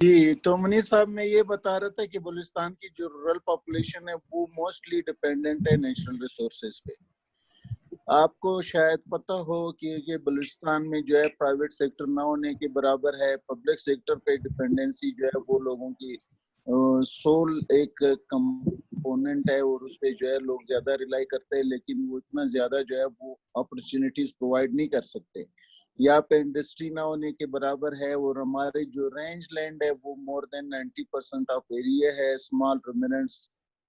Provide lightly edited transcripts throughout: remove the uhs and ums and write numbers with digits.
جی تو منیر صاحب میں یہ بتا رہا تھا کہ بلوچستان کی جو رورل پاپولیشن ہے وہ موسٹلی ڈیپینڈنٹ ہے نیچرل ریسورسز پہ. آپ کو شاید پتہ ہو کہ یہ بلوچستان میں جو ہے پرائیویٹ سیکٹر نہ ہونے کے برابر ہے. پبلک سیکٹر پہ ڈیپینڈنسی جو ہے وہ لوگوں کی سول ایک کمپوننٹ ہے اور اس پہ جو ہے لوگ زیادہ ریلائی کرتے ہیں, لیکن وہ اتنا زیادہ جو ہے وہ اپرچونیٹیز پرووائڈ نہیں کر سکتے. یہاں پہ انڈسٹری نہ ہونے کے برابر ہے اور ہمارے جو رینج لینڈ ہے وہ مور دین 90% آف ایریا ہے. اسمال رومیننٹس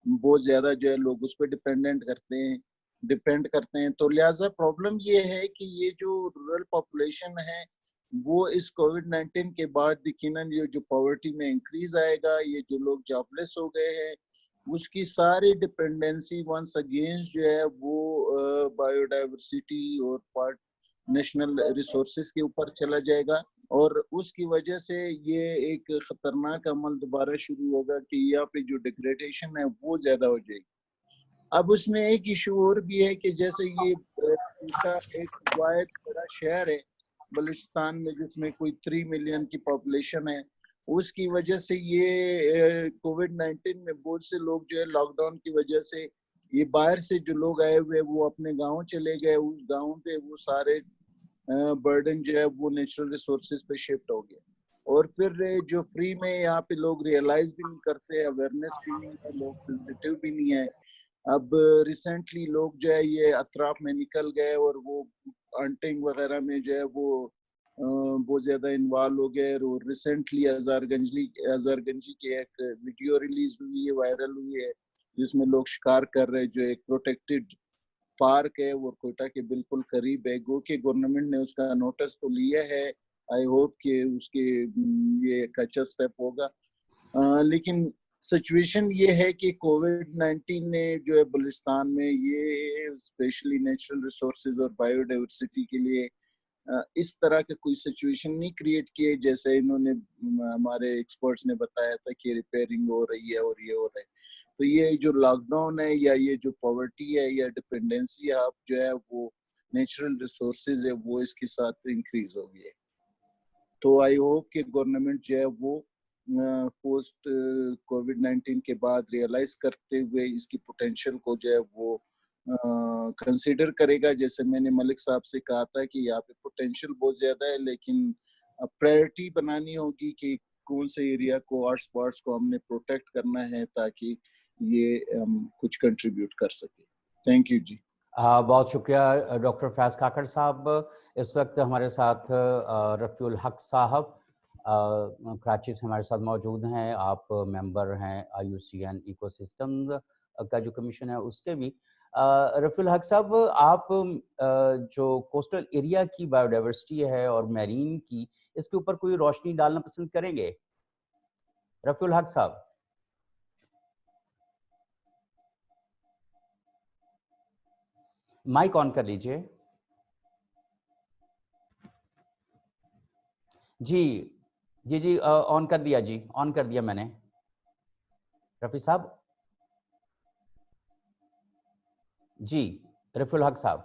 بہت زیادہ جو ہے لوگ اس پہ ڈیپینڈ کرتے ہیں. تو لہٰذا پرابلم یہ ہے کہ یہ جو رورل پاپولیشن ہے وہ اس کووڈ-19 کے بعد یقیناً یہ جو پاورٹی میں انکریز آئے گا, یہ جو لوگ جاب لیس ہو گئے ہیں اس کی ساری ڈپینڈنسی ونس اگینسٹ جو ہے وہ بایو ڈائیورسٹی اور پارٹ نیشنل ریسورسز کے اوپر چلا جائے گا, اور اس کی وجہ سے یہ ایک خطرناک عمل دوبارہ شروع ہوگا کہ یہاں پہ جو ڈیگریڈیشن ہے وہ زیادہ ہو جائے گی. اب اس میں ایک ایشو اور بھی ہے کہ جیسے یہ کوئٹہ ایک واحد بڑا شہر ہے بلوچستان میں جس میں کوئی 3 ملین کی پاپولیشن ہے, اس کی وجہ سے یہ کووڈ-19 میں بہت سے لوگ جو ہے لاک ڈاؤن کی وجہ سے یہ باہر سے جو لوگ آئے ہوئے وہ اپنے گاؤں چلے گئے, اس گاؤں پہ وہ سارے برڈن جو ہے وہ نیچرل ریسورسز پہ شفٹ ہو گیا, اور پھر جو فری میں یہاں پہ لوگ ریئلائز بھی نہیں کرتے, اویئرنیس بھی نہیں ہے, لوگ سینسیٹیو بھی نہیں ہے. اب ریسنٹلی لوگ جو ہے یہ اطراف میں نکل گئے اور وہ ہنٹنگ وغیرہ میں جو ہے وہ بہت زیادہ انوالو ہو گئے, اور ریسنٹلی ہزار گنجی کی ایک ویڈیو ریلیز ہوئی ہے, وائرل ہوئی ہے, جس میں لوگ شکار کر رہے, جو ایک پروٹیکٹڈ پارک ہے وہ کوئٹہ کے بالکل قریب ہے. گو کہ گورنمنٹ نے اس کا نوٹس تو لیا ہے, آئی ہوپ کہ اس کے یہ ایک اچھا سٹیپ ہوگا, لیکن سچویشن یہ ہے کہ کووڈ-19 نے جو ہے بلوچستان میں یہ اسپیشلی نیچرل ریسورسز اور بایو ڈائیورسٹی کے لیے اس طرح کا کوئی سچویشن نہیں کریٹ کیے جیسے انہوں نے ہمارے ایکسپرٹس نے بتایا تھا کہ ریپیئرنگ ہو رہی ہے اور یہ ہو رہا ہے. تو یہ جو لاک ڈاؤن ہے یا یہ جو پاورٹی ہے یا ڈپینڈنسی آپ جو ہے وہ نیچرل ریسورسز ہے وہ اس کے ساتھ انکریز ہو گئی ہے. تو آئی ہوپ کہ گورنمنٹ جو ہے وہ پوسٹ کووڈ-19 کے بعد ریئلائز کرتے ہوئے اس کی پوٹینشیل کو جو ہے وہ کنسیڈر کرے گا. جیسے میں نے ملک صاحب سے کہا تھا کہ یہاں پہ پوٹینشیل بہت زیادہ ہے, لیکن پرائرٹی بنانی ہوگی کہ کون سے ایریا کو ہاٹ اسپاٹس کو ہم نے پروٹیکٹ کرنا ہے تاکہ یہ کچھ کنٹریبیوٹ کر سکے. تھینک یو جی. بہت شکریہ ڈاکٹر فیاض کاکڑ صاحب. اس وقت ہمارے ساتھ رفیع الحق صاحب کراچی سے ہمارے ساتھ موجود ہیں. آپ ممبر ہیں IUCN ایکو سسٹم کا جو کمیشن ہے اس کے بھی. رفیع الحق صاحب, آپ جو کوسٹل ایریا کی بایو ڈائیورسٹی ہے اور میرین کی, اس کے اوپر کوئی روشنی ڈالنا پسند کریں گے؟ رفیع الحق صاحب مائک آن کر لیجئے. جی آن کر دیا, جی آن کر دیا میں نے. رفیع صاحب جی, رفیع الحق صاحب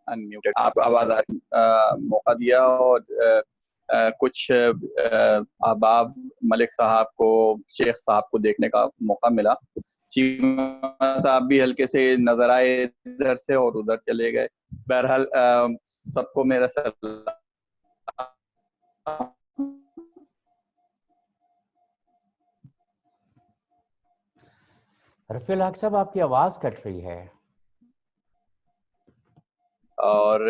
انمیوٹڈ. آپ آواز موقع دیا اور کچھ احباب ملک صاحب کو, شیخ صاحب کو دیکھنے کا موقع ملا. چیمہ صاحب بھی ہلکے سے نظر آئے ادھر سے اور ادھر چلے گئے. بہرحال سب کو میرا سلام. رفیع الحق صاحب آپ کی آواز کٹ رہی ہے. اور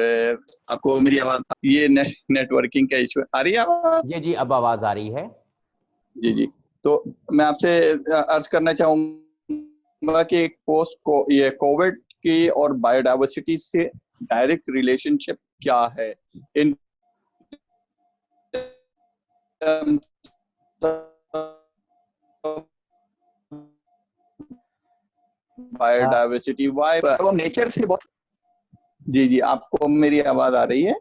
آپ کو میری آواز, یہ نیٹ ورکنگ کا ایشو آ رہی ہے آواز؟ جی اب آواز آ رہی ہے. جی تو میں آپ سے عرض کرنا چاہوں گا کہ پوسٹ کو یہ کووڈ کی اور بایو ڈائیورسٹی سے ڈائریکٹ ریلیشن شپ کیا ہے. ان بایو ڈائیورسٹی نیچر سے بہت. جی آپ کو میری آواز آ رہی ہے؟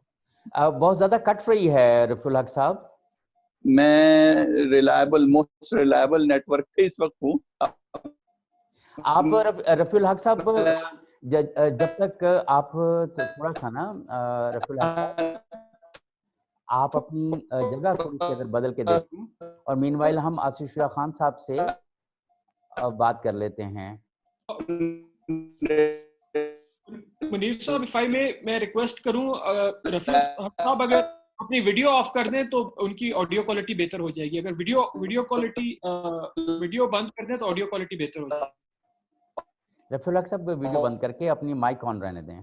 بہت زیادہ کٹ رہی ہے رفیع الحق صاحب. میں موسٹ ریلائبل نیٹ ورک پہ اس وقت ہوں. آپ رفیع الحق صاحب جب تک آپ تھوڑا سا نا رفیع الحق صاحب آپ اپنی جگہ تھوڑی سی اگر بدل کے دیکھیں، اور مین وائل ہم آصف شجاع خان صاحب سے بات کر لیتے ہیں. منیر صاحب میں ریکویسٹ کروں رفیع صاحب اگر اپنی ویڈیو آف کر دیں تو ان کی آڈیو کوالٹی بہتر ہو جائے گی. اگر ویڈیو کوالٹی ویڈیو بند کر دیں تو آڈیو کوالٹی بہتر ہو جائے گی. رفیع الحق صاحب ویڈیو بند کر کے اپنی مائک آن رہنے دیں.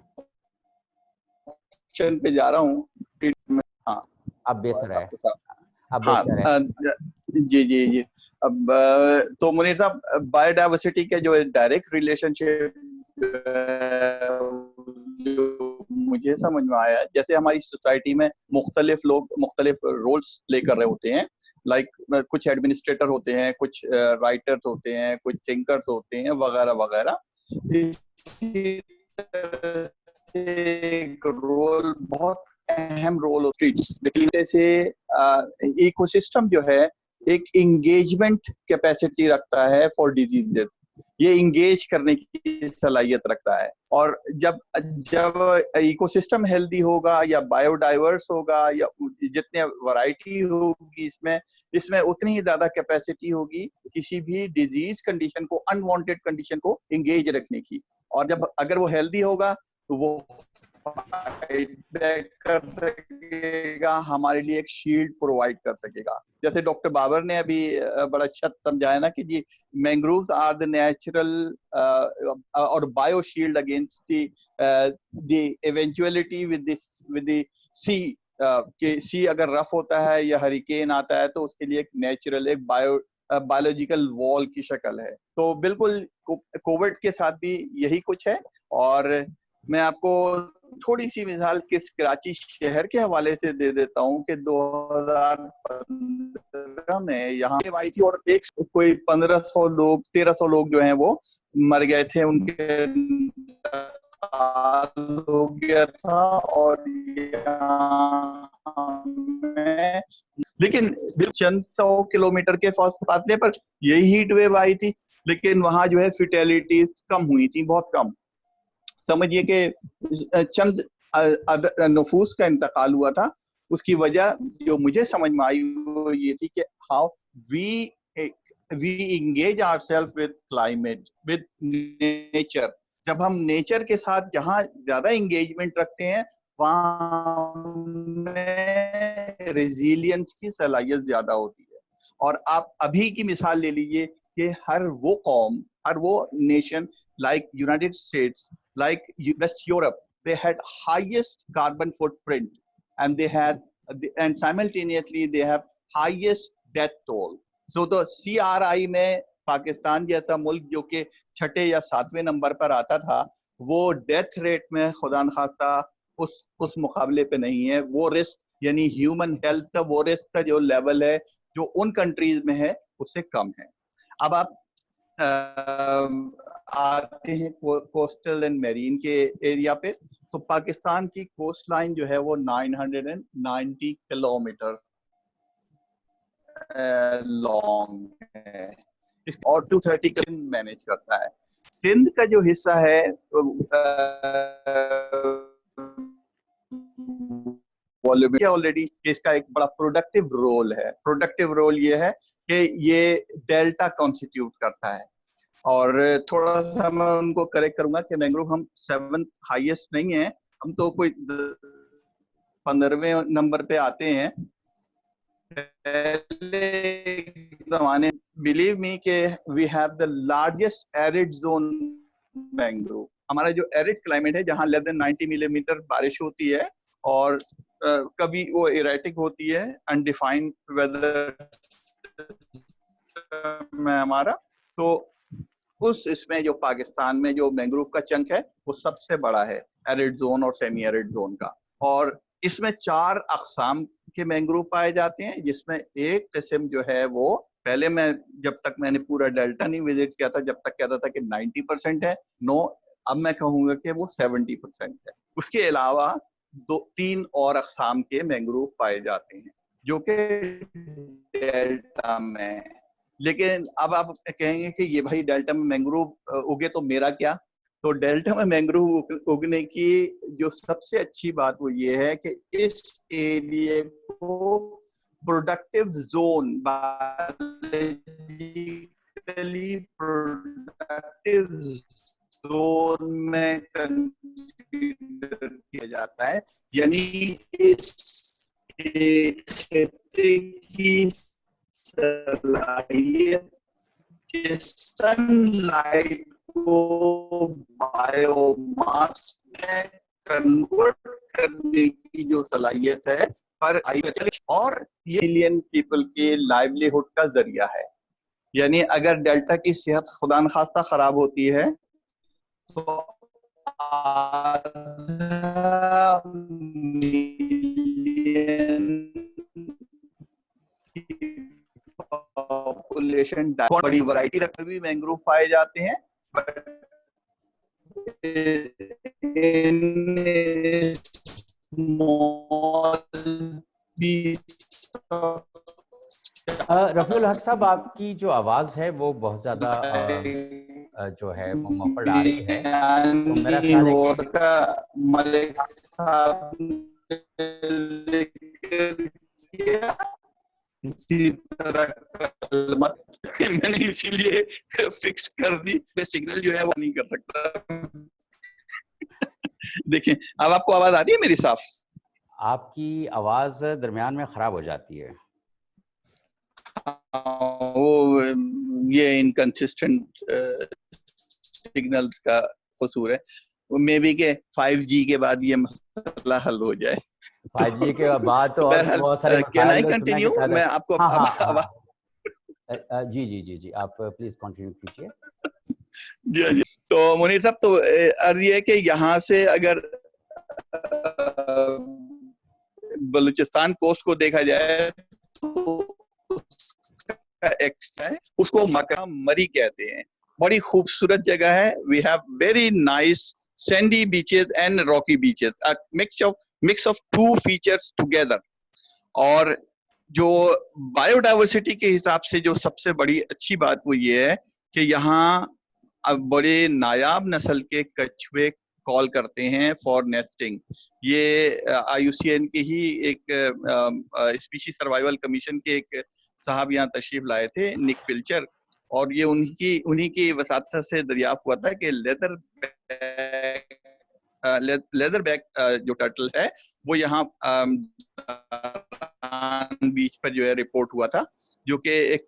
پہ جا رہا ہوں. ہاں اب بہتر ہے. اب ہاں بہتر ہے. جی. اب تو منیر صاحب بایو ڈائیورسٹی کے جو ڈائریکٹ ریلیشن شپ مجھے سمجھ میں آیا ہے، جیسے ہماری سوسائٹی میں مختلف لوگ مختلف رولز پلے کر رہے ہوتے ہیں، لائک کچھ ایڈمنسٹریٹر ہوتے ہیں، کچھ رائٹرز ہوتے ہیں، کچھ تھنکرز ہوتے ہیں وغیرہ وغیرہ. رول بہت اہم رول سے ایکو سسٹم جو ہے ایک انگیجمنٹ کیپیسٹی رکھتا ہے فار ڈیزیزز. یہ انگیج کرنے کی صلاحیت رکھتا ہے، اور جب ایکو سسٹم ہیلدی ہوگا یا بایو ڈائیورس ہوگا یا جتنے ورائٹی ہوگی اس میں اتنی ہی زیادہ کیپیسٹی ہوگی کسی بھی ڈیزیز کنڈیشن کو، انوانٹیڈ کنڈیشن کو انگیج رکھنے کی. اور اگر وہ ہیلدی ہوگا تو وہ کر سکے گا، ہمارے لیے ایک شیلڈ پرووائڈ کر سکے گا. جیسے ڈاکٹر بابر نے ابھی بڑا اچھا سمجھایا نا کہ جی مینگرووز آر دا نیچرل اور bio shield against the eventuality with the sea. کہ سی اگر رف ہوتا ہے یا ہریکین آتا ہے تو اس کے لیے ایک نیچرل ایک بایولوجیکل وال کی شکل ہے. تو بالکل کووڈ کے ساتھ بھی یہی کچھ ہے. اور میں آپ کو تھوڑی سی مثال کراچی شہر کے حوالے سے دے دیتا ہوں کہ 2015 میں یہاں آئی تھی اور کوئی 1500 لوگ 1300 لوگ جو ہیں وہ مر گئے تھے، ان کے ہو گیا تھا. اور لیکن چند 100 کلومیٹر کے فاصلے پر یہی ہیٹ ویو آئی تھی، لیکن وہاں جو ہے فیٹیلٹیز کم ہوئی تھی، بہت کم. سمجھیے کہ چند نفوس کا انتقال ہوا تھا. اس کی وجہ جو مجھے سمجھ میں آئی وہ یہ تھی کہ how we engage our self with climate with nature. جب ہم نیچر کے ساتھ جہاں زیادہ انگیجمنٹ رکھتے ہیں وہاں میں ریزیلینس کی صلاحیت زیادہ ہوتی ہے. اور آپ ابھی کی مثال لے لیجئے کہ ہر وہ قوم، ہر وہ nation like United States, like West Europe, they had highest carbon footprint and simultaneously they have highest death toll. So the CRI میں پاکستان جیسا ملک جو کہ 6 یا 7ویں نمبر پر آتا تھا، وہ ڈیتھ ریٹ میں خدا نخواستہ اس مقابلے پہ نہیں ہے. وہ رسک یعنی ہیومن ہیلتھ کا وہ رسک کا جو لیول ہے جو ان کنٹریز میں ہے اس سے کم ہے. اب آپ آتے ہیں کوسٹل اینڈ میرین کے ایریا پہ، تو پاکستان کی کوسٹ لائن جو ہے وہ 990 کلومیٹر لانگ ہے اور 230 کلومیٹر مینیج کرتا ہے. سندھ کا جو حصہ ہے آلریڈی اس کا ایک بڑا پروڈکٹیو رول ہے. پروڈکٹیو رول یہ ہے کہ یہ ڈیلٹا کانسٹیٹیوٹ کرتا ہے. اور تھوڑا سا میں ان کو کریکٹ کروں گا کہ مینگروو ہم 7th ہائیسٹ نہیں ہیں، ہم تو کوئی 15ویں نمبر پہ آتے ہیں. زمانے بلیو می کہ we have the largest arid zone mangrove. ہمارا جو ایرڈ کلائمیٹ ہے جہاں لیس دین 90 ملی میٹر بارش ہوتی ہے اور کبھی وہ ایریٹک ہوتی ہے انڈیفائنڈ ویدر میں ہمارا، تو اس میں جو پاکستان میں جو مینگروو کا چنک ہے وہ سب سے بڑا ہے ایرڈ زون اور سیمی ایرڈ زون کا. اور اس میں 4 اقسام کے مینگروو پائے جاتے ہیں، جس میں ایک قسم جو ہے وہ پہلے جب تک میں نے پورا ڈیلٹا نہیں وزٹ کیا تھا جب تک کہتا تھا کہ 90% ہے، اب میں کہوں گا کہ وہ 70% ہے. اس کے علاوہ 3 اور اقسام کے مینگروو پائے جاتے ہیں جو کہ ڈیلٹا میں. لیکن اب آپ کہیں گے کہ یہ بھائی ڈیلٹا میں مینگروو اگے تو میرا کیا؟ تو ڈیلٹا میں مینگروو اگنے کی جو سب سے اچھی بات وہ یہ ہے کہ اس ایریا کو productive zone, biologically productive zone میں کنسیڈر کیا جاتا ہے، یعنی اس خطے کی صلاحیت کہ سن لائٹ کو بایو ماس میں کنورٹ کرنے کی جو صلاحیت ہے اور یہ ملین پیپل کی لائیولیہڈ کا ذریعہ ہے. یعنی اگر ڈیلٹا کی صحت خدا نخواستہ خراب ہوتی ہے تو پاپولیشن بڑی ورائٹی رکھنے بھی مینگروو پائے جاتے ہیں. رفیع الحق صاحب، آپ کی جو آواز ہے وہ بہت زیادہ جو ہے وہ مفرد آ رہی ہے، تو میرا خیال ہے کہ ملک صاحب اسی طرح میں نے اسی لیے فکس کر دی، سگنل جو ہے وہ نہیں کر سکتا. دیکھیں اب آپ کو آواز آ رہی ہے میری صاف؟ آپ کی آواز درمیان میں خراب ہو جاتی ہے. وہ یہ انکنسسٹنٹ سگنلز کا قصور ہے. مے بی کہ 5G کے بعد یہ مسئلہ حل ہو جائے. 5G کے بعد تو اور بہت سارے مسائل کنٹینیو میں آپ کو جی جی جی جی آپ پلیز کنٹینیو کیجیے. جی جی. تو منیر صاحب تو عرض یہ ہے کہ یہاں سے اگر بلوچستان کوسٹ کو دیکھا جائے تو اس کو مقام مری کہتے ہیں. بڑی خوبصورت جگہ ہے. We have very nice sandy beaches and rocky beaches, mix of two features together. اور جو بایو ڈائیورسٹی کے حساب سے جو سب سے بڑی اچھی بات وہ یہ ہے کہ یہاں اب بڑے نایاب نسل کے کچھوے کال کرتے ہیں فار نیسٹنگ. یہ IUCN کے ہی ایک اسپیشی سروائیول کمیشن کے ایک صاحب یہاں تشریف لائے تھے، نک پلچر، اور یہ انہی کی وساطت سے دریافت ہوا تھا کہ لیدر بیک جو ٹرٹل ہے وہ یہاں بیچ پر جو ہے رپورٹ ہوا تھا، جو کہ ایک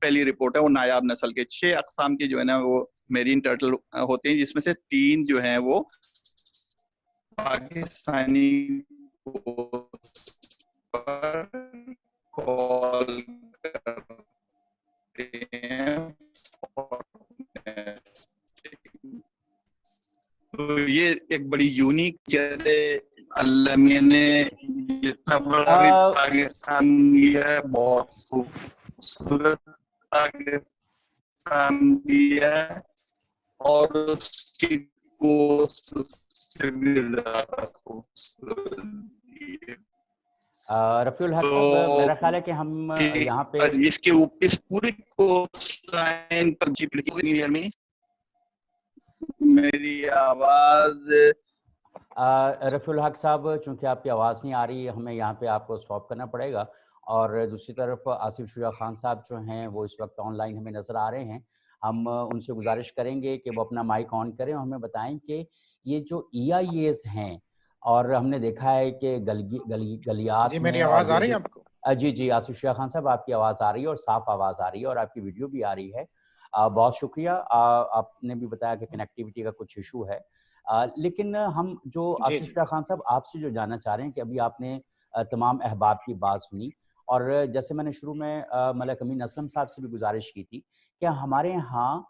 پہلی رپورٹ ہے. وہ نایاب نسل کے 6 اقسام کے جو ہے نا وہ میرین ٹرٹل ہوتے ہیں، جس میں سے 3 جو ہیں وہ پاکستانی کال کرتے ہیں. تو یہ ایک بڑی یونیک چیز ہے. اللہ نے جتنا بڑا پاکستان دیا ہے، بہت خوبصورت پاکستان دیا ہے، اور اس کی کوسٹ سے بھی زیادہ خوبصورت دی ہے. رفیع الحق صاحب، میرا خیال ہے کہ ہم یہاں پہ اس پوری کوسٹ لائن پر میں میری آواز رفیع الحق صاحب، چونکہ آپ کی آواز نہیں آ رہی، ہمیں یہاں پہ آپ کو سٹاپ کرنا پڑے گا. اور دوسری طرف آصف شجاع خان صاحب جو ہیں وہ اس وقت آن لائن ہمیں نظر آ رہے ہیں. ہم ان سے گزارش کریں گے کہ وہ اپنا مائک آن کریں اور ہمیں بتائیں کہ یہ جو EIAs ہیں، اور ہم نے دیکھا ہے کہ گلیات جی میری آواز آ رہی ہے آپ کو؟ جی جی آصف شجاع خان صاحب، آپ کی آواز آ رہی ہے اور صاف آواز آ رہی ہے، اور آپ کی ویڈیو بھی آ رہی ہے. بہت شکریہ. آپ نے بھی بتایا کہ کنیکٹیوٹی کا کچھ ایشو ہے، لیکن ہم جو آصف شجاع خان صاحب آپ سے جو جاننا چاہ رہے ہیں کہ ابھی آپ نے تمام احباب کی بات سنی، اور جیسے میں نے شروع میں ملک امین اسلم صاحب سے بھی گزارش کی تھی کہ ہمارے ہاں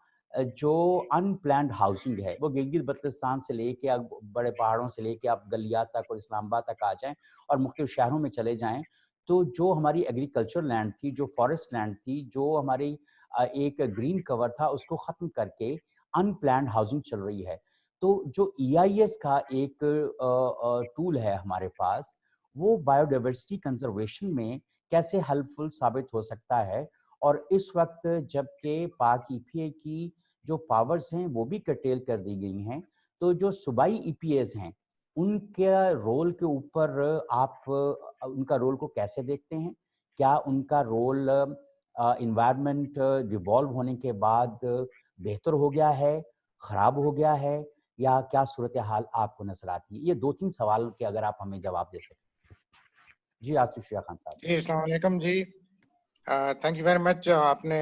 جو ان پلانڈ ہاؤسنگ ہے وہ گلگت بلتستان سے لے کے بڑے پہاڑوں سے لے کے آپ گلیات تک اور اسلام آباد تک آ جائیں اور مختلف شہروں میں چلے جائیں، تو جو ہماری ایگریکلچر لینڈ تھی، جو فارسٹ لینڈ تھی، جو ہماری ایک گرین کور تھا، اس کو ختم کر کے ان پلانڈ ہاؤسنگ چل رہی ہے. تو جو EIS کا ایک ٹول ہے ہمارے پاس، وہ بایو ڈائیورسٹی کنزرویشن میں کیسے ہیلپ فل ثابت ہو سکتا ہے؟ اور اس وقت جب کہ پاک EPA کی جو پاورز ہیں وہ بھی کرٹیل کر دی گئی ہیں. تو جو صوبائی EPAs ہیں ان کے رول کے اوپر آپ ان کا رول کو کیسے دیکھتے ہیں؟ کیا ان کا رول انوائرمنٹ ڈیوالو ہونے کے بعد بہتر ہو گیا ہے، خراب ہو گیا ہے، یا کیا صورتحال آپ کو نظر آتی ہے؟ یہ 2-3 سوال کے اگر آپ ہمیں جواب دے سکیں. جی آصف شیعہ خان صاحب. جی السلام علیکم جی. Thank you very much. آپ نے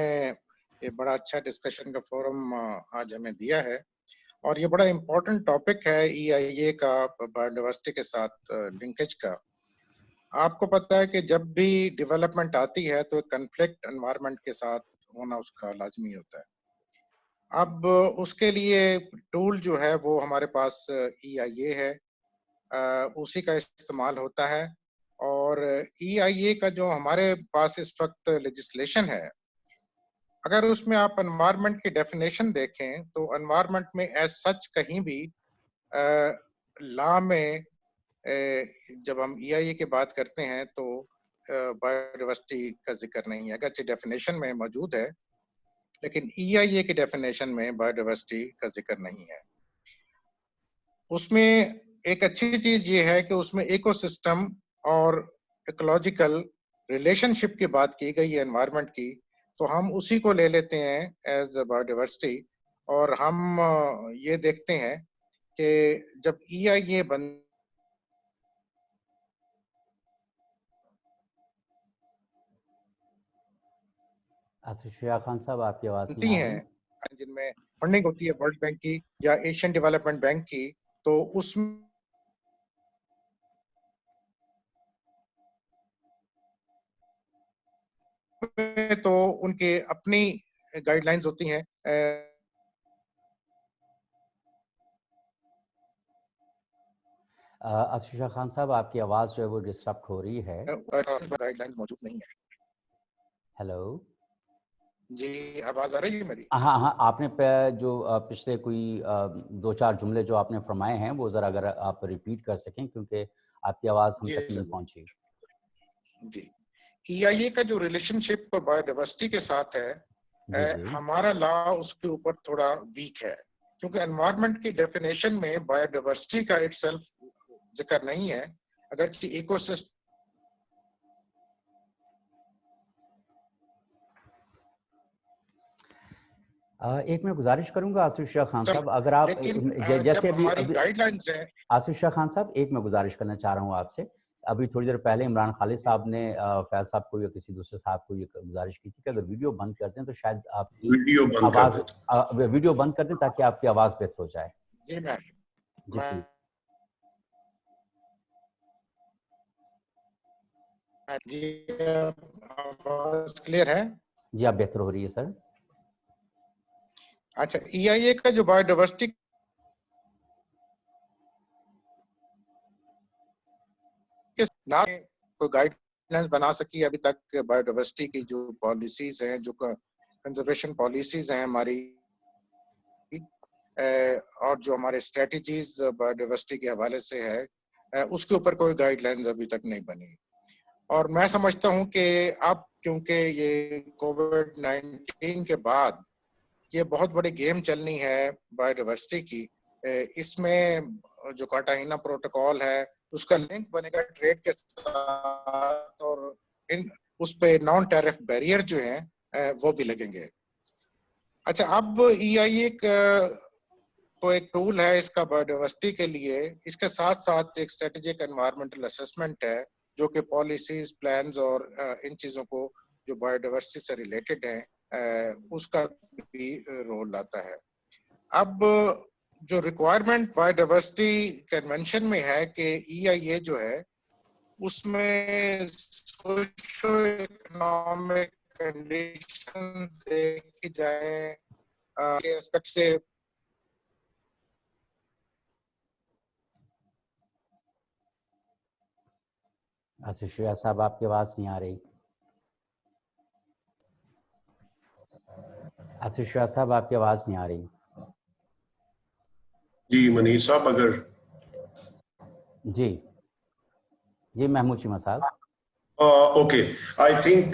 یہ بڑا اچھا ڈسکشن کا فورم آج ہمیں دیا ہے اور یہ بڑا امپورٹنٹ ٹاپک ہے EIA کا بایو ڈائیورسٹی کے ساتھ لنکیج کا. آپ کو پتہ ہے کہ جب بھی ڈیولپمنٹ آتی ہے تو کنفلکٹ انوائرمنٹ کے ساتھ ہونا اس کا لازمی ہوتا ہے. اب اس کے لیے ٹول جو ہے وہ ہمارے پاس EIA ہے, اسی کا استعمال ہوتا ہے. اور EIA کا جو ہمارے پاس اس وقت لیجسلیشن ہے, اگر اس میں آپ انوائرمنٹ کی ڈیفینیشن دیکھیں تو انوائرمنٹ میں ایز سچ کہیں بھی لا میں جب ہم EIA کی بات کرتے ہیں تو بایو ڈائیورسٹی کا ذکر نہیں ہے. اگرچہ ڈیفینیشن میں موجود ہے لیکن EIA کی ڈیفینیشن میں بایو ڈائیورسٹی کا ذکر نہیں ہے. اس میں ایک اچھی چیز یہ ہے کہ اس میں ایکو سسٹم اور ایکولوجیکل ریلیشن شپ کی بات کی گئی ہے انوائرمنٹ کی, تو ہم اسی کو لے لیتے ہیں ایز بایو ڈائیورسٹی. اور ہم یہ دیکھتے ہیں کہ جب EIA آصف شیعہ خان صاحب آپ کی آواز نہیں بنتی آ ہیں رہی. جن میں فنڈنگ ہوتی ہے ورلڈ بینک کی یا ایشین ڈیولپمنٹ بینک کی, تو اس میں تو ان کے اپنی گائیڈ لائنز ہوتی ہیں. آصف شیعہ خان صاحب آپ کی آواز جو ہے وہ ڈسٹرپٹ ہو رہی ہے. گائیڈ لائنز موجود نہیں ہے. ہیلو, جی آواز آ رہی ہے میری؟ ہاں ہاں, آپ نے جو پچھلے کوئی 2-4 جملے جو آپ نے فرمائے ہیں وہ ذرا اگر آپ ریپیٹ کر سکیں, کیونکہ آپ کی آواز ہم تک نہیں پہنچی. جی, EIA کا جو ریلیشن شپ بایو ڈائیورسٹی کے ساتھ ہے, ہمارا لا اس کے اوپر تھوڑا ویک ہے, کیونکہ انوائرمنٹ کی ڈیفینیشن میں بایو ڈائیورسٹی کا اٹ سیلف ذکر نہیں ہے. اگرچہ ایکو سسٹم ایک میں گزارش کروں گا آصف شیعہ خان صاحب, اگر آپ جیسے ابھی گائیڈ لائنز ہیں. آصف شیعہ خان صاحب ایک میں گزارش کرنا چاہ رہا ہوں آپ سے. ابھی تھوڑی دیر پہلے عمران خالد صاحب نے فیض صاحب کو یا کسی دوسرے صاحب کو یہ گزارش کی تھی کہ اگر ویڈیو بند کر دیں تو شاید آپ کی آواز ویڈیو بند کر دیں تاکہ آپ کی آواز بہتر ہو جائے. جی میں جی آواز کلیئر ہے؟ جی آپ بہتر ہو رہی ہے سر. اچھا, EIA کا جو بایو ڈائیورسٹی کوئی گائیڈ لائنز بنا سکی ابھی تک بایو ڈائیورسٹی کی جو پالیسیز ہیں, جو کنزرویشن پالیسیز ہیں ہماری, اور جو ہمارے اسٹریٹجیز بایو ڈائیورسٹی کے حوالے سے ہے, اس کے اوپر کوئی گائیڈ لائنز ابھی تک نہیں بنی. اور میں سمجھتا ہوں کہ اب کیونکہ یہ کووڈ-19 کے بعد یہ بہت بڑی گیم چلنی ہے بایو ڈائیورسٹی کی, اس میں جو کارٹاگینا پروٹوکول ہے اس کا لنک بنے گا ٹریڈ کے ساتھ, اور اس پہ نان ٹیرف بیریئر جو ہیں وہ بھی لگیں گے. اچھا, اب EIA تو ایک ٹول ہے اس کا بایو ڈائیورسٹی کے لیے, اس کے ساتھ ساتھ ایک اسٹریٹجک انوائرمنٹل اسسمنٹ ہے جو کہ پالیسیز, پلانز اور ان چیزوں کو جو بایو ڈائیورسٹی سے ریلیٹڈ ہیں اس کا بھی رول لاتا ہے. اب جو ریکوائرمنٹ بایو ڈائیورسٹی کنونشن میں ہے کہ EIA جو ہے اس میں سوشو اکنامک کنڈیشن دیکھی جائیں کے اسپیکٹ سے. آصف شیعہ صاحب آپ کی آواز نہیں آ رہی. آصف شیعہ صاحب آپ کی آواز نہیں آ رہی. جی منیر صاحب اگر جی محمود چیمہ صاحب. Okay, I think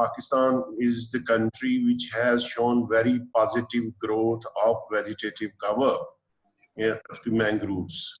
Pakistan is the country which has shown very positive growth of vegetative cover of the mangroves,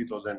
50,000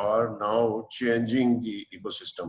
are now changing the ecosystem.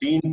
3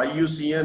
IUCN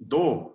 2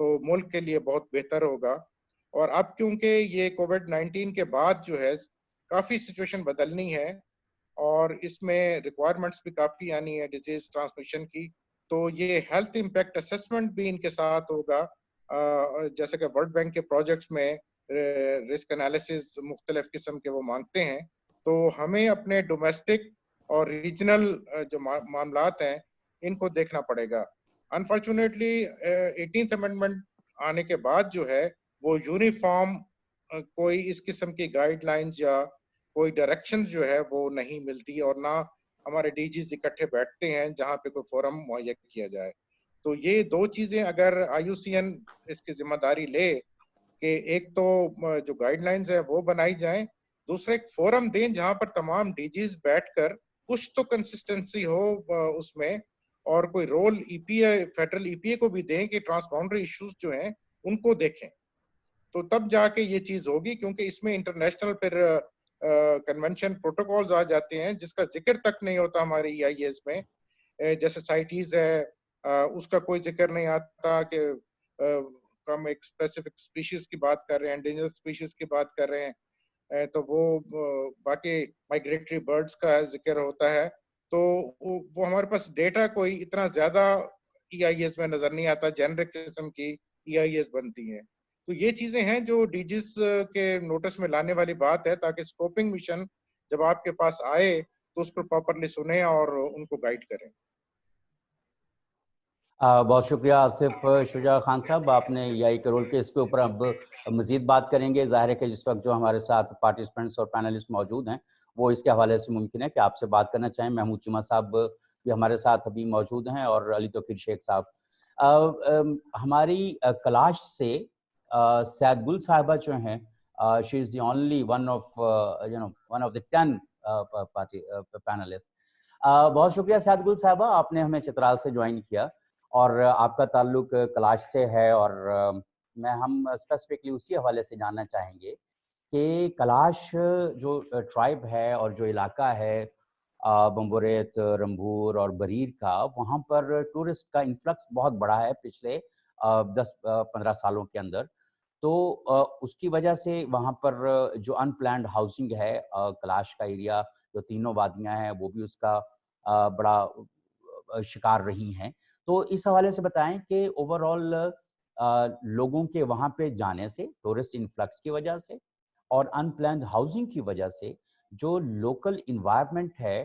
تو ملک کے لیے بہت بہتر ہوگا. اور اب کیونکہ یہ کووڈ-19 کے بعد جو ہے کافی سچویشن بدلنی ہے اور اس میں ریکوائرمنٹس بھی کافی آنی ہے ڈیزیز ٹرانسمیشن کی, تو یہ ہیلتھ امپیکٹ اسسمنٹ بھی ان کے ساتھ ہوگا. جیسے کہ ورلڈ بینک کے پروجیکٹس میں رسک انالیسز مختلف قسم کے وہ مانگتے ہیں, تو ہمیں اپنے ڈومیسٹک اور ریجنل جو معاملات ہیں ان کو دیکھنا پڑے گا. انفارچونیٹلی 18th امینڈمنٹ آنے کے بعد جو ہے وہ یونیفارم کوئی اس قسم کی گائیڈ لائنز یا کوئی ڈائریکشن جو ہے وہ نہیں ملتی, اور نہ ہمارے ڈی جیز اکٹھے بیٹھتے ہیں جہاں پہ کوئی فورم مہیا کیا جائے. تو یہ دو چیزیں اگر IUCN اس کی ذمہ داری لے کہ ایک تو جو گائیڈ لائنز ہیں وہ بنائی جائیں, دوسرا ایک فورم دیں جہاں پر تمام ڈی جیز بیٹھ کر کچھ تو کنسسٹنسی ہو اس میں, اور کوئی رول فیڈرل EPA کو بھی دیں کہ ٹرانسباؤنڈری ایشوز جو ہیں ان کو دیکھیں, تو تب جا کے یہ چیز ہوگی. کیونکہ اس میں انٹرنیشنل پھر کنونشن پروٹوکولز آ جاتے ہیں جس کا ذکر تک نہیں ہوتا ہمارے EIAs میں, جیسے سائٹیز ہے اس کا کوئی ذکر نہیں آتا کہ ہم ایک اسپیسیفک اسپیشیز کی بات کر رہے ہیں, انڈینجرڈ اسپیشیز کی بات کر رہے ہیں, تو وہ باقی مائگریٹری برڈز کا ذکر ہوتا ہے. تو وہ ہمارے پاس ڈیٹا کوئی اتنا زیادہ EIAs میں نظر نہیں آتا, جنرک قسم کی EIAs بنتی ہیں. تو یہ چیزیں ہیں جو ڈی جیز کے نوٹس میں لانے والی بات ہے, تاکہ اسکوپنگ مشن جب آپ کے پاس آئے تو اس کو پراپرلی سنیں اور ان کو گائیڈ کریں. بہت شکریہ آصف شجاع خان صاحب, آپ نے EI کے رول کے اس کے اوپر اب مزید بات کریں گے. ظاہر ہے کہ جس وقت جو ہمارے ساتھ پارٹیسپینٹس اور پینلسٹ موجود ہیں وہ اس کے حوالے سے ممکن ہے کہ آپ سے بات کرنا چاہیں. محمود چیمہ صاحب بھی ہمارے ساتھ ابھی موجود ہیں اور علی توقیر شیخ صاحب. ہماری کلاش سے سعد گل صاحبہ جو ہیں, she is the only one of the 10 panelist. بہت شکریہ سعد گل صاحبہ, آپ نے ہمیں چترال سے جوائن کیا اور آپ کا تعلق کلاش سے ہے, اور ہم اسپیسیفکلی اسی حوالے سے جاننا چاہیں گے کہ کلاش جو ٹرائب ہے اور جو علاقہ ہے بمبوریت, رمبھور اور بریر کا, وہاں پر ٹورسٹ کا انفلکس بہت بڑا ہے پچھلے 10-15 سالوں کے اندر. تو اس کی وجہ سے وہاں پر جو ان پلانڈ ہاؤسنگ ہے, کلاش کا ایریا جو تینوں وادیاں ہیں وہ بھی اس کا بڑا شکار رہی ہیں. تو اس حوالے سے بتائیں کہ اوور آل لوگوں کے وہاں پہ جانے سے, ٹورسٹ انفلکس کی وجہ سے اور ان پلانڈ ہاؤسنگ کی وجہ سے جو لوکل انوائرمنٹ ہے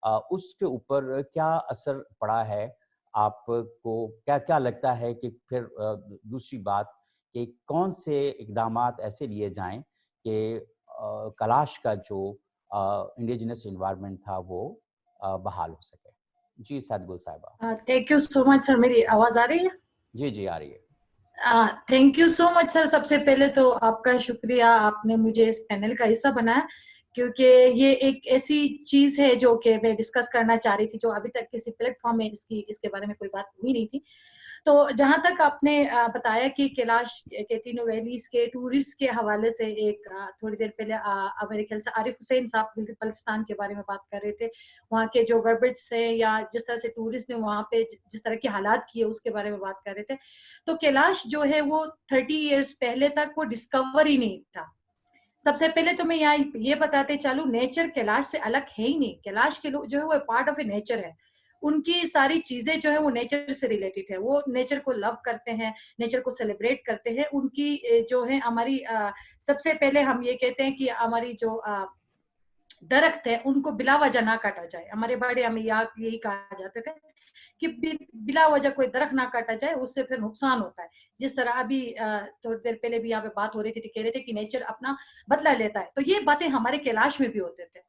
اس کے اوپر کیا اثر پڑا ہے؟ آپ کو کیا لگتا ہے کہ پھر دوسری بات کہ کون سے اقدامات ایسے لیے جائیں کہ کلاش کا جو انڈیجنس انوائرمنٹ تھا وہ بحال ہو سکے؟ جی سعد گل صاحبہ. تھینک یو سو مچ سر. میری آواز آ رہی ہے؟ جی جی آ رہی ہے. تھینک یو سو مچ سر. سب سے پہلے تو آپ کا شکریہ, آپ نے مجھے اس پینل کا حصہ بنایا, کیونکہ یہ ایک ایسی چیز ہے جو کہ میں ڈسکس کرنا چاہ رہی تھی, جو ابھی تک کسی پلیٹ فارم میں اس کے بارے میں کوئی بات ہوئی نہیں تھی. تو جہاں تک آپ نے بتایا کہ کیلاش کے تینوں ویلیز کے ٹورسٹ کے حوالے سے ایک تھوڑی دیر پہلے میرے خیال سے عارف حسین صاحب بلتستان کے بارے میں بات کر رہے تھے, وہاں کے جو گربیجز ہیں یا جس طرح سے ٹورسٹ نے وہاں پہ جس طرح کی حالات کیے اس کے بارے میں بات کر رہے تھے. تو کیلاش جو ہے وہ 30 ایئرس پہلے تک وہ ڈسکور ہی نہیں تھا. سب سے پہلے تو میں یہ بتاتے چالوں, نیچر کیلاش سے الگ ہے ہی نہیں. کیلاش کے لوگ جو ہے وہ پارٹ آف اے نیچر ہے, ان کی ساری چیزیں جو ہیں وہ نیچر سے ریلیٹڈ ہے. وہ نیچر کو لو کرتے ہیں, نیچر کو سیلیبریٹ کرتے ہیں. ان کی جو ہے ہماری سب سے پہلے ہم یہ کہتے ہیں کہ ہماری جو درخت ہے ان کو بلا وجہ نہ کاٹا جائے. ہمارے بڑے ہمیں یہی کہا جاتے تھے کہ بلا وجہ کوئی درخت نہ کاٹا جائے, اس سے پھر نقصان ہوتا ہے. جس طرح ابھی تھوڑی دیر پہلے بھی یہاں پہ بات ہو رہی تھی, کہہ رہے تھے کہ نیچر اپنا بدلہ لیتا ہے. تو یہ باتیں ہمارے کیلاش میں بھی ہوتے تھے.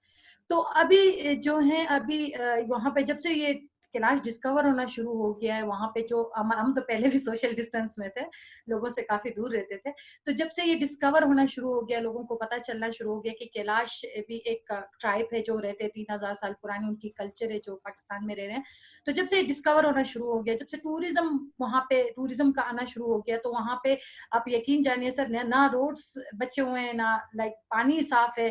تو ابھی جو ہے ابھی وہاں پہ جب سے یہ کیلاش ڈسکور ہونا شروع ہو گیا ہے, وہاں پہ جو ہم تو پہلے بھی سوشل ڈسٹینس میں تھے, لوگوں سے کافی دور رہتے تھے. تو جب سے یہ ڈسکور ہونا شروع ہو گیا, لوگوں کو پتہ چلنا شروع ہو گیا کہ کیلاش بھی ایک ٹرائب ہے جو رہتے 3000 سال پرانی, ان کی کلچر ہے جو پاکستان میں رہ رہے ہیں. تو جب سے یہ ڈسکور ہونا شروع ہو گیا, جب سے ٹوریزم وہاں پہ ٹوریزم کا آنا شروع ہو گیا, تو وہاں پہ آپ یقین جانیے سر, نہ روڈس بچے ہوئے ہیں, نہ پانی صاف ہے,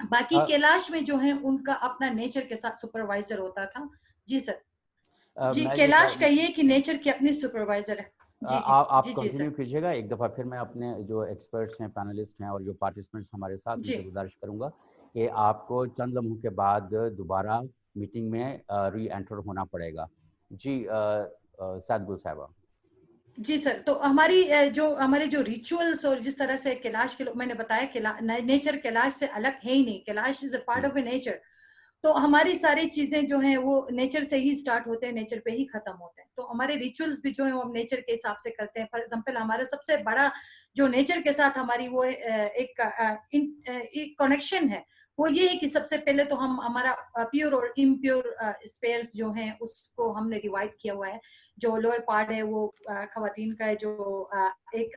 باقی کیلاش میں جو ہے ان کا اپنا نیچر کے ساتھ سپروائزر ہوتا تھا. جی سر. جی کیلاش کہیے کہ نیچر کی اپنی سپروائزر ہے. آپ کنٹینیو کیجیے گا. ایک دفعہ پھر میں اپنے جو ایکسپرٹس ہیں, پینلسٹ ہیں اور جو پارٹیسپینٹس ہمارے ساتھ, ان سے گزارش کروں گا کہ آپ کو چند لمحوں کے بعد دوبارہ میٹنگ میں ری انٹر ہونا پڑے گا. جی سعد گل صاحبہ. جی سر. تو ہمارے جو ریچولس اور جس طرح سے کیلاش کے لوگ, میں نے بتایا کہ نیچر کیلاش سے الگ ہے ہی نہیں. Kalash is a part of a nature. تو ہماری ساری چیزیں جو ہیں وہ نیچر سے ہی سٹارٹ ہوتے ہیں, نیچر پہ ہی ختم ہوتے ہیں. تو ہمارے ریچولس بھی جو ہیں وہ ہم نیچر کے حساب سے کرتے ہیں. فار ایگزامپل ہمارا سب سے بڑا جو نیچر کے ساتھ ہماری وہ ایک کنیکشن ہے, وہ یہ ہے کہ سب سے پہلے تو ہم ہمارا پیور اور امپیور اسپیئرس جو ہیں اس کو ہم نے ڈیوائڈ کیا ہوا ہے. جو لوور پارٹ ہے وہ خواتین کا ہے, جو ایک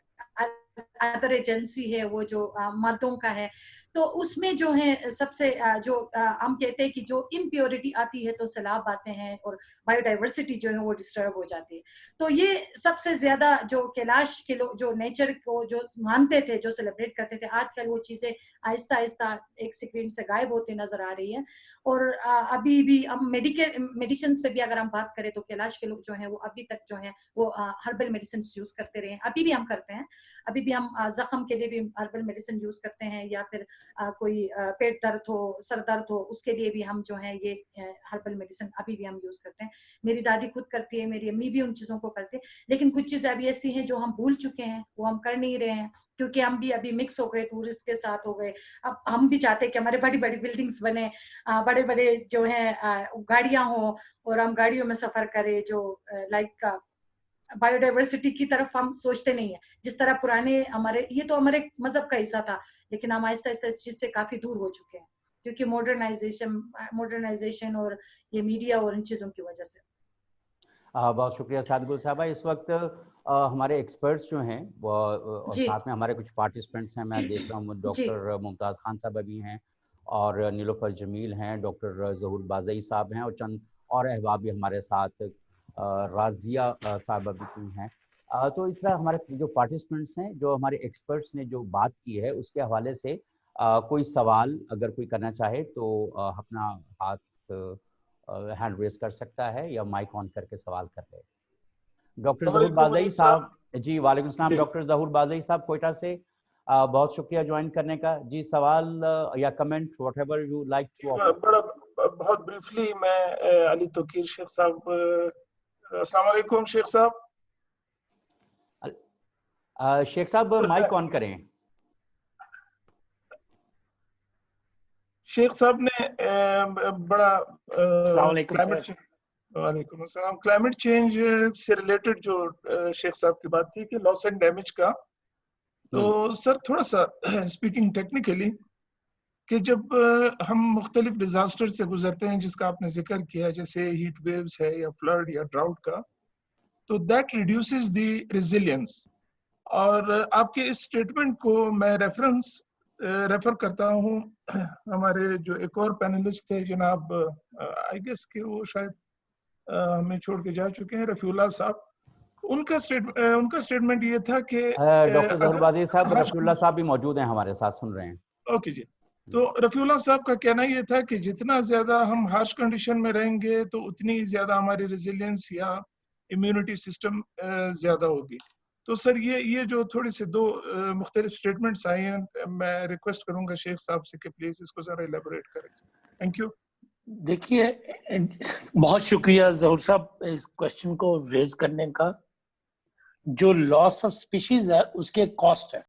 ادر ایجنسی ہے وہ جو مردوں کا ہے. تو اس میں جو ہے سب سے جو ہم کہتے ہیں کہ جو امپیورٹی آتی ہے تو سیلاب آتے ہیں اور بایو ڈائیورسٹی جو ہے وہ ڈسٹرب ہو جاتی ہے. تو یہ سب سے زیادہ جو کیلاش کے لوگ جو نیچر کو جو مانتے تھے, جو سیلیبریٹ کرتے تھے, آج کل وہ چیزیں آہستہ آہستہ ایک اسکرین سے غائب ہوتے نظر آ رہی ہے. اور ابھی بھی ہم میڈیسن سے بھی اگر ہم بات کریں تو کیلاش کے لوگ جو ہیں وہ ابھی تک جو ہیں وہ ہربل میڈیسنز یوز کرتے رہے ہیں. ابھی بھی ہم کرتے ہیں. ابھی بھی ہم زخم کے لیے بھی ہربل میڈیسن یوز کرتے ہیں, یا پھر کوئی پیٹ درد ہو, سر درد ہو, اس کے لیے بھی ہم جو ہیں یہ ہربل میڈیسن ابھی بھی ہم یوز کرتے ہیں. میری دادی خود کرتی ہے, میری امی بھی ان چیزوں کو کرتے ہیں. لیکن کچھ چیزیں ابھی ایسی ہیں جو ہم بھول چکے ہیں, وہ ہم کر نہیں رہے ہیں, کیونکہ ہم بھی ابھی مکس ہو گئے, ٹورسٹ کے ساتھ ہو گئے. اب ہم بھی چاہتے ہیں کہ ہمارے بڑی بڑی بلڈنگز بنے, بڑے بڑے جو ہیں گاڑیاں ہوں, اور ہم گاڑیوں میں سفر کریں, جو لائک بایو ڈائیورسٹی کی طرف ہم سوچتے نہیں ہیں. جس طرح پرانے ہمارے, یہ تو ہمارے مذہب کا حصہ تھا, لیکن ہم آہستہ آہستہ اس چیز سے کافی دور ہو چکے ہیں, کیونکہ ماڈرنائزیشن اور یہ میڈیا اور ان چیزوں کی وجہ سے. بہت شکریہ سعد گل صاحبہ. اس وقت ہمارے ایکسپرٹس جو ہیں وہ ساتھ میں ہمارے کچھ پارٹیسپینٹس ہیں, میں دیکھ رہا ہوں ڈاکٹر ممتاز خان صاحبہ بھی ہیں, اور نیلوفر جمیل ہیں, ڈاکٹر ظہور بازئی صاحب ہیں, اور چند اور احباب بھی ہمارے ساتھ, رازیہ صاحبہ بھی ہیں. تو اس طرح ہمارے جو پارٹیسپینٹس ہیں, جو ہمارے ایکسپرٹس نے جو بات کی ہے اس کے حوالے سے کوئی سوال اگر کوئی کرنا چاہے تو اپنا ہاتھ ہینڈ ریز کر سکتا ہے یا مائک آن کر کے سوال کر لے. ڈاکٹر ظہور بازئی صاحب. جی وعلیکم السلام. ڈاکٹر ظہور بازئی صاحب کوئٹہ سے, بہت شکریہ جوائن کرنے کا. جی سوال یا comment whatever you like to offer. بہت بریفلی میں علی توقیر شیخ صاحب. السلام علیکم شیخ صاحب. شیخ صاحب مائک آن کریں. شیخ صاحب نے بڑا السلام علیکم. وعلیکم السلام. کلائمیٹ چینج سے ریلیٹڈ جو شیخ صاحب کی بات تھی کہ لاس اینڈ ڈیمیج کا, تو سر تھوڑا سا اسپیکنگ ٹیکنیکلی کہ جب ہم مختلف ڈیزاسٹر سے گزرتے ہیں جس کا آپ نے ذکر کیا, جیسے ہیٹ ویوز ہے یا فلڈ یا ڈراؤٹ کا, تو دیٹ ریڈیوسز دی ریزیلینس. اور آپ کے اس اسٹیٹمنٹ کو میں ریفر کرتا ہوں ہمارے جو ایک اور پینلسٹ تھے جناب, آئی گیس کہ وہ شاید ہمیں چھوڑ کے جا چکے ہیں, رفیع اللہ صاحب. ان کا اسٹیٹمنٹ یہ تھا کہ ڈاکٹر ظہور بازئی صاحب, رفیع اللہ صاحب بھی موجود ہیں ہمارے ساتھ, سن رہے ہیں. اوکے جی. تو رفیع اللہ صاحب کا کہنا یہ تھا کہ جتنا زیادہ ہم ہارش کنڈیشن میں رہیں گے تو اتنی زیادہ ہماری ریزیلینس یا امیونٹی سسٹم زیادہ ہوگی. تو سر یہ جو تھوڑی سی دو مختلف اسٹیٹمنٹس آئی ہیں, میں ریکویسٹ کروں گا شیخ صاحب سے کہ پلیز اس کو ذرا ایلیبوریٹ کریں. Thank you. دیکھیے بہت شکریہ ظہور صاحب اس کوشچن کو ریز کرنے کا. جو لاس آف اسپیشیز ہے اس کے کاسٹ ہے,